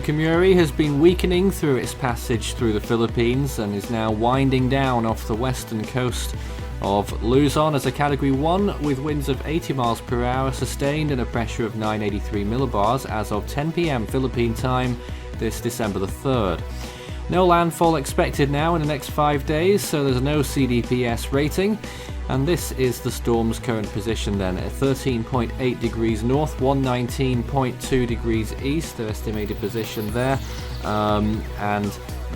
Kammuri has been weakening through its passage through the Philippines and is now winding down off the western coast of Luzon as a Category 1 with winds of 80 miles per hour sustained and a pressure of 983 millibars as of 10 p.m. Philippine time this December the 3rd. No landfall expected now in the next 5 days, so there's no CDPS rating. And this is the storm's current position then, at 13.8 degrees north, 119.2 degrees east, their estimated position there. And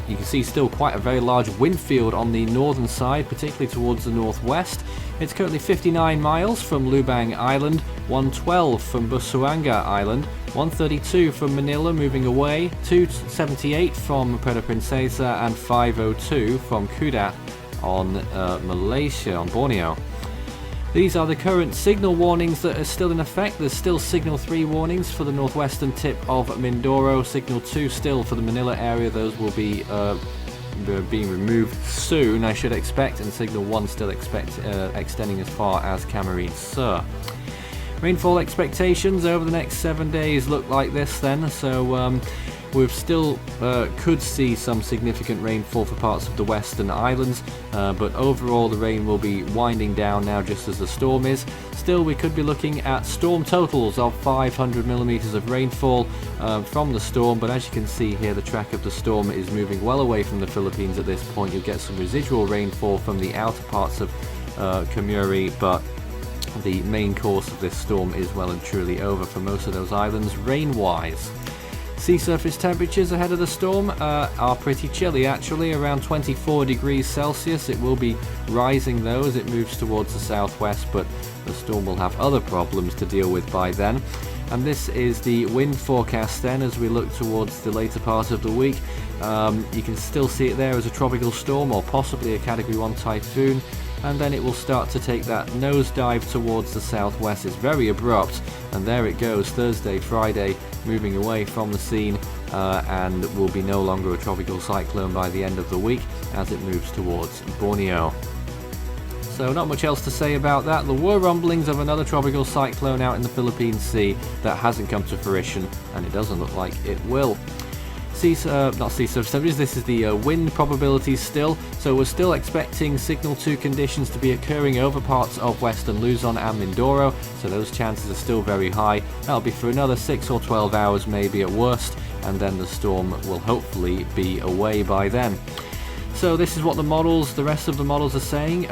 you can see still quite a very large wind field on the northern side, particularly towards the northwest. It's currently 59 miles from Lubang Island, 112 from Busuanga Island, 132 from Manila moving away, 278 from Puerto Princesa, and 502 from Kudat on Malaysia, on Borneo. These are the current signal warnings that are still in effect. There's still signal 3 warnings for the northwestern tip of Mindoro, signal 2 still for the Manila area. Those will be being removed soon, I should expect, and signal 1 still extending as far as Camarines Sur. Rainfall expectations over the next 7 days look like this then, so we still could see some significant rainfall for parts of the western islands, but overall the rain will be winding down now just as the storm is. Still, we could be looking at storm totals of 500 millimeters of rainfall from the storm, but as you can see here, the track of the storm is moving well away from the Philippines at this point. You'll get some residual rainfall from the outer parts of Kammuri, but the main course of this storm is well and truly over for most of those islands rain-wise. Sea surface temperatures ahead of the storm are pretty chilly actually, around 24 degrees Celsius. It will be rising though as it moves towards the southwest, but the storm will have other problems to deal with by then. And this is the wind forecast then as we look towards the later part of the week. You can still see it there as a tropical storm or possibly a Category 1 typhoon, and then it will start to take that nosedive towards the southwest. It's very abrupt, and there it goes, Thursday, Friday, moving away from the scene, and will be no longer a tropical cyclone by the end of the week as it moves towards Borneo. So not much else to say about that. There were rumblings of another tropical cyclone out in the Philippine Sea. That hasn't come to fruition, and it doesn't look like it will. Not sea surface temperatures, this is the wind probabilities still. So we're still expecting signal 2 conditions to be occurring over parts of western Luzon and Mindoro, so those chances are still very high. That'll be for another 6 or 12 hours maybe at worst, and then the storm will hopefully be away by then. So this is what the rest of the models are saying.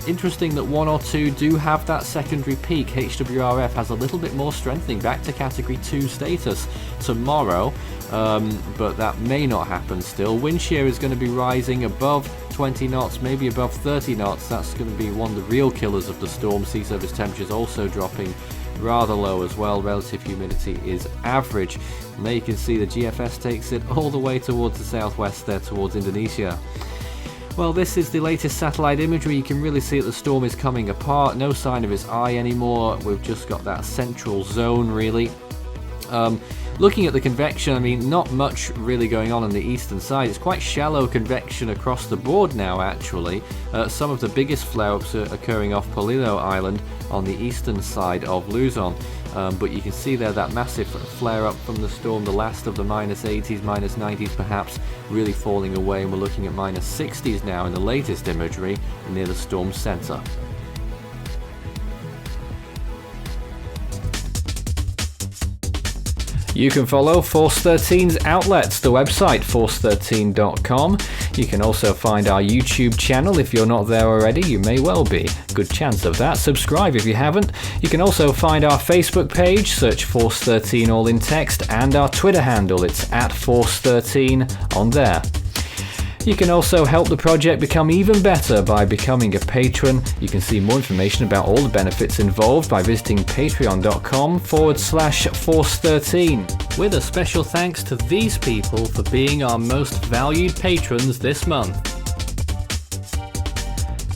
Interesting that 1 or 2 do have that secondary peak. HWRF has a little bit more strengthening back to Category 2 status tomorrow, but that may not happen still. Wind shear is going to be rising above 20 knots, maybe above 30 knots. That's going to be one of the real killers of the storm. Sea surface temperatures also dropping rather low as well. Relative humidity is average. And there you can see the GFS takes it all the way towards the southwest there, towards Indonesia. Well, this is the latest satellite imagery. You can really see that the storm is coming apart. No sign of its eye anymore. We've just got that central zone really. Looking at the convection, I mean, not much really going on the eastern side. It's quite shallow convection across the board now, actually. Some of the biggest flare-ups are occurring off Polillo Island on the eastern side of Luzon. But you can see there that massive flare-up from the storm, the last of the minus 80s, minus 90s perhaps, really falling away, and we're looking at minus 60s now in the latest imagery near the storm center. You can follow Force 13's outlets, the website force13.com. You can also find our YouTube channel. If you're not there already, you may well be. Good chance of that. Subscribe if you haven't. You can also find our Facebook page, search Force 13 all in text, and our Twitter handle, it's at Force 13 on there. You can also help the project become even better by becoming a patron. You can see more information about all the benefits involved by visiting patreon.com/Force13. With a special thanks to these people for being our most valued patrons this month.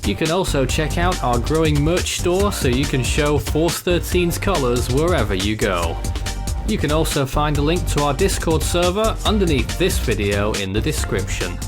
You can also check out our growing merch store so you can show Force 13's colours wherever you go. You can also find a link to our Discord server underneath this video in the description.